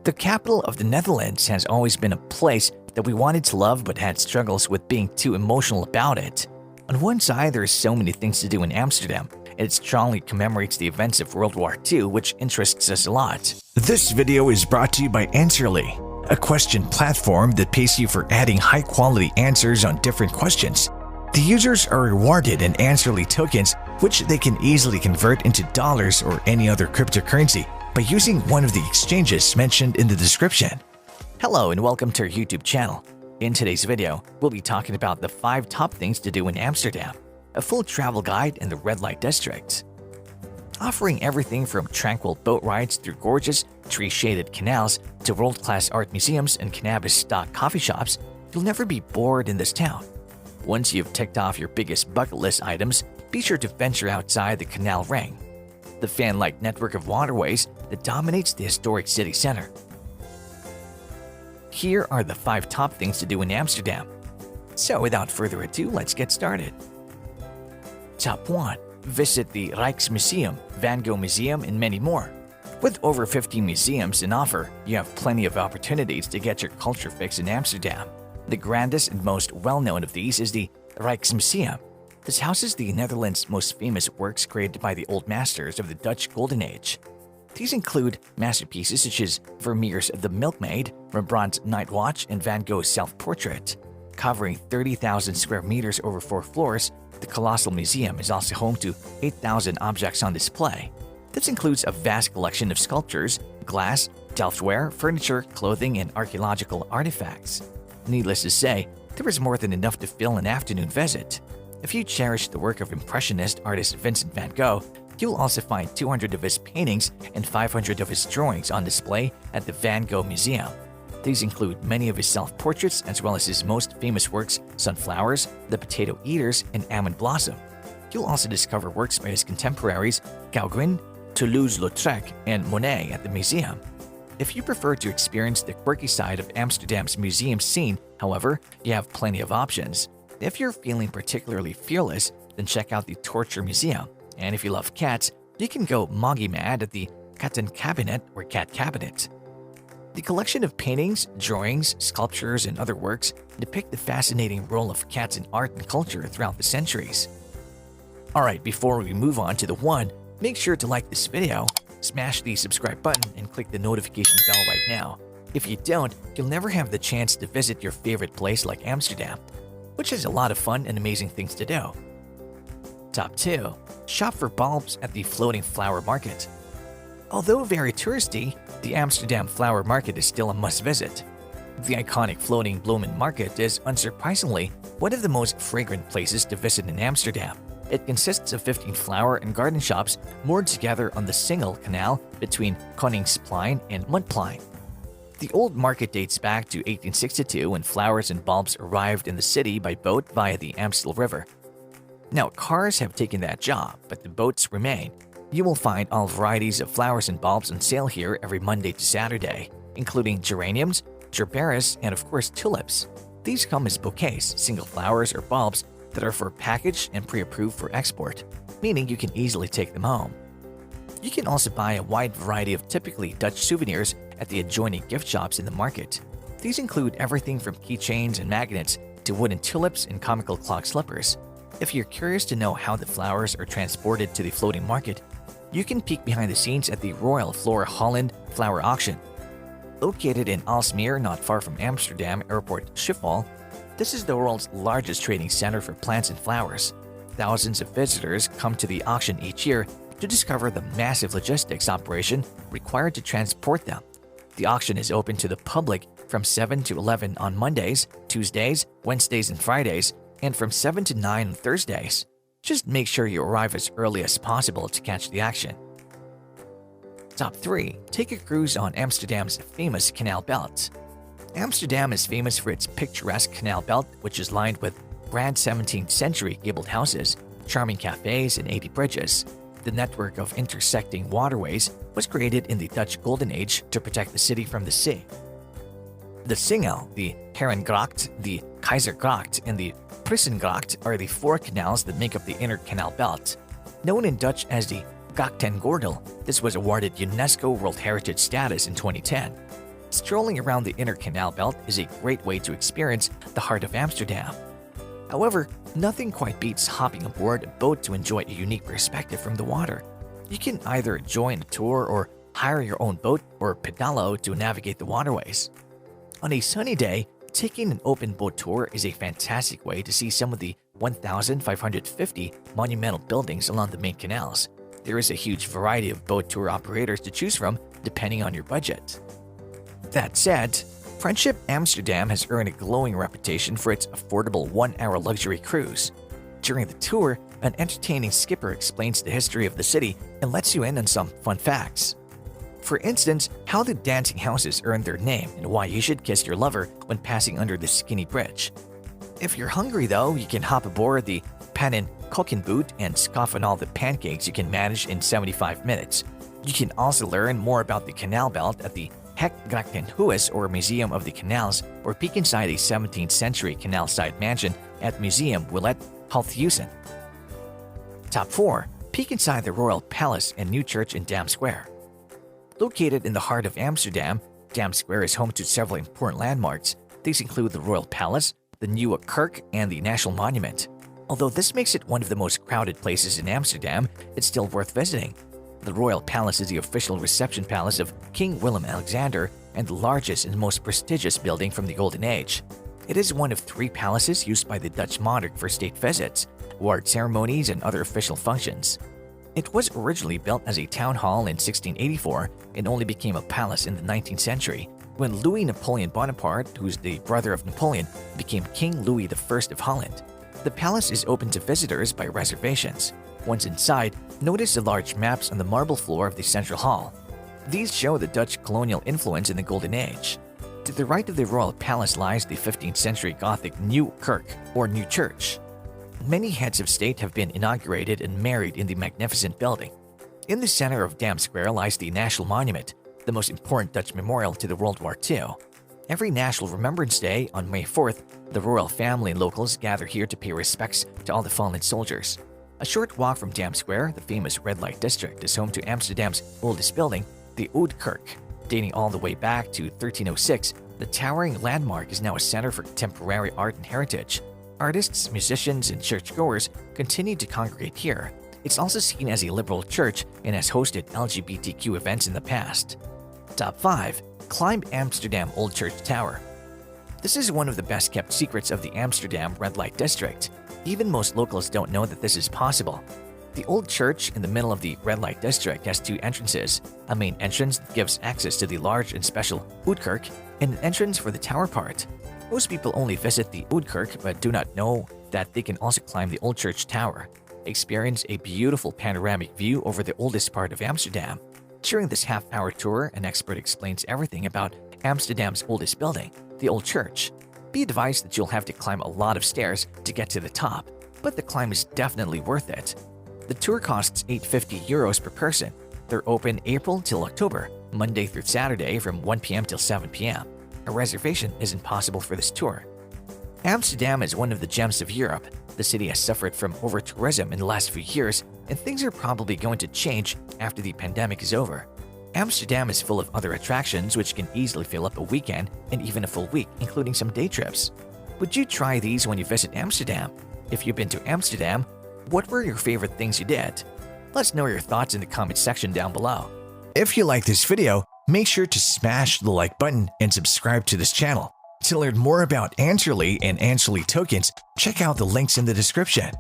The capital of the Netherlands has always been a place that we wanted to love but had struggles with being too emotional about it. On one side, there are so many things to do in Amsterdam, and it strongly commemorates the events of World War II, which interests us a lot. This video is brought to you by Answerly, a question platform that pays you for adding high-quality answers on different questions. The users are rewarded in Answerly tokens, which they can easily convert into dollars or any other cryptocurrency by using one of the exchanges mentioned in the description. Hello and welcome to our YouTube channel. In today's video, we'll be talking about the 5 top things to do in Amsterdam, a full travel guide in the red light district. Offering everything from tranquil boat rides through gorgeous, tree-shaded canals to world-class art museums and cannabis-stocked coffee shops, you'll never be bored in this town. Once you've ticked off your biggest bucket list items, be sure to venture outside the canal ring, the fan-like network of waterways that dominates the historic city center. Here are the 5 top things to do in Amsterdam. So without further ado, let's get started. Top 1. Visit the RIJKSMUSEUM, Van Gogh Museum, and many more. With over 50 museums in offer, you have plenty of opportunities to get your culture fix in Amsterdam. The grandest and most well-known of these is the RIJKSMUSEUM. This houses the Netherlands' most famous works created by the old masters of the Dutch Golden Age. These include masterpieces such as Vermeer's The Milkmaid, Rembrandt's Night Watch, and Van Gogh's Self-Portrait. Covering 30,000 square meters over 4 floors, the colossal museum is also home to 8,000 objects on display. This includes a vast collection of sculptures, glass, Delftware, furniture, clothing, and archaeological artifacts. Needless to say, there is more than enough to fill an afternoon visit. If you cherish the work of Impressionist artist Vincent van Gogh, you'll also find 200 of his paintings and 500 of his drawings on display at the Van Gogh Museum. These include many of his self-portraits as well as his most famous works, Sunflowers, The Potato Eaters, and Almond Blossom. You'll also discover works by his contemporaries Gauguin, Toulouse-Lautrec, and Monet at the museum. If you prefer to experience the quirky side of Amsterdam's museum scene, however, you have plenty of options. If you're feeling particularly fearless, then check out the Torture Museum. And if you love cats, you can go moggy mad at the Kattenkabinet or Cat Cabinet. The collection of paintings, drawings, sculptures, and other works depict the fascinating role of cats in art and culture throughout the centuries. Alright, before we move on to the 1, make sure to like this video, smash the subscribe button, and click the notification bell right now. If you don't, you'll never have the chance to visit your favorite place like Amsterdam, which has a lot of fun and amazing things to do. Top 2. Shop for bulbs at the floating flower market. Although very touristy, the Amsterdam Flower Market is still a must-visit. The iconic floating bloemen market is, unsurprisingly, one of the most fragrant places to visit in Amsterdam. It consists of 15 flower and garden shops moored together on the single canal between Koningsplein and Mudplein. The old market dates back to 1862 when flowers and bulbs arrived in the city by boat via the Amstel River. Now, cars have taken that job, but the boats remain. You will find all varieties of flowers and bulbs on sale here every Monday to Saturday, including geraniums, gerberas, and of course tulips. These come as bouquets, single flowers or bulbs that are for packaged and pre-approved for export, meaning you can easily take them home. You can also buy a wide variety of typically Dutch souvenirs at the adjoining gift shops in the market. These include everything from keychains and magnets to wooden tulips and comical clock slippers. If you're curious to know how the flowers are transported to the floating market, you can peek behind the scenes at the Royal Flora Holland Flower Auction. Located in Aalsmeer, not far from Amsterdam Airport Schiphol, this is the world's largest trading center for plants and flowers. Thousands of visitors come to the auction each year to discover the massive logistics operation required to transport them. The auction is open to the public from 7 to 11 on Mondays, Tuesdays, Wednesdays, and Fridays, and from 7 to 9 on Thursdays. Just make sure you arrive as early as possible to catch the action. Top 3. Take a cruise on Amsterdam's famous canal belt. Amsterdam is famous for its picturesque canal belt, which is lined with grand 17th century gabled houses, charming cafes, and 80 bridges. The network of intersecting waterways was created in the Dutch Golden Age to protect the city from the sea. The Singel, the Herengracht, the Keizergracht, and the Prinsengracht are the 4 canals that make up the inner canal belt. Known in Dutch as the Grachtengordel, this was awarded UNESCO World Heritage status in 2010. Strolling around the inner canal belt is a great way to experience the heart of Amsterdam. However, nothing quite beats hopping aboard a boat to enjoy a unique perspective from the water. You can either join a tour or hire your own boat or pedalo to navigate the waterways. On a sunny day, taking an open boat tour is a fantastic way to see some of the 1,550 monumental buildings along the main canals. There is a huge variety of boat tour operators to choose from depending on your budget. That said, Friendship Amsterdam has earned a glowing reputation for its affordable one-hour luxury cruise. During the tour, an entertaining skipper explains the history of the city and lets you in on some fun facts. For instance, how the dancing houses earned their name and why you should kiss your lover when passing under the skinny bridge. If you're hungry though, you can hop aboard the Pannen Kokenboot and scoff on all the pancakes you can manage in 75 minutes. You can also learn more about the canal belt at the Hekgrachthuis or Museum of the Canals, or peek inside a 17th century canal-side mansion at Museum Willet Halthuizen. Top 4. Peek inside the Royal Palace and New Church in Dam Square. Located in the heart of Amsterdam, Dam Square is home to several important landmarks. These include the Royal Palace, the Nieuwe Kerk, and the National Monument. Although this makes it one of the most crowded places in Amsterdam, it's still worth visiting. The Royal Palace is the official reception palace of King Willem-Alexander and the largest and most prestigious building from the Golden Age. It is one of 3 palaces used by the Dutch monarch for state visits, award ceremonies, and other official functions. It was originally built as a town hall in 1684 and only became a palace in the 19th century, when Louis Napoleon Bonaparte, who's the brother of Napoleon, became King Louis I of Holland. The palace is open to visitors by reservations. Once inside, notice the large maps on the marble floor of the central hall. These show the Dutch colonial influence in the Golden Age. To the right of the Royal Palace lies the 15th century Gothic Nieuwe Kerk, or New Church. Many heads of state have been inaugurated and married in the magnificent building. In the center of Dam Square lies the National Monument, the most important Dutch memorial to the World War II. Every National Remembrance Day on May 4th, the royal family and locals gather here to pay respects to all the fallen soldiers. A short walk from Dam Square, the famous red light district is home to Amsterdam's oldest building, the Oude Kerk. Dating all the way back to 1306, the towering landmark is now a center for contemporary art and heritage. Artists, musicians, and churchgoers continue to congregate here. It's also seen as a liberal church and has hosted LGBTQ events in the past. Top 5. Climb Amsterdam Old Church Tower. This is one of the best kept secrets of the Amsterdam red light district. Even most locals don't know that this is possible. The old church in the middle of the red light district has 2 entrances, a main entrance that gives access to the large and special Oude Kerk, and an entrance for the tower part. Most people only visit the Oude Kerk but do not know that they can also climb the old church tower. Experience a beautiful panoramic view over the oldest part of Amsterdam. During this half-hour tour, an expert explains everything about Amsterdam's oldest building, the old church. Be advised that you'll have to climb a lot of stairs to get to the top, but the climb is definitely worth it. The tour costs €850 per person. They're open April till October, Monday through Saturday from 1 p.m. till 7 p.m. A reservation isn't possible for this tour. Amsterdam is one of the gems of Europe. The city has suffered from over-tourism in the last few years, and things are probably going to change after the pandemic is over. Amsterdam is full of other attractions which can easily fill up a weekend and even a full week, including some day trips. Would you try these when you visit Amsterdam? If you've been to Amsterdam, what were your favorite things you did? Let's know your thoughts in the comment section down below. If you like this video, make sure to smash the like button and subscribe to this channel. To learn more about Answerly and Answerly tokens, check out the links in the description.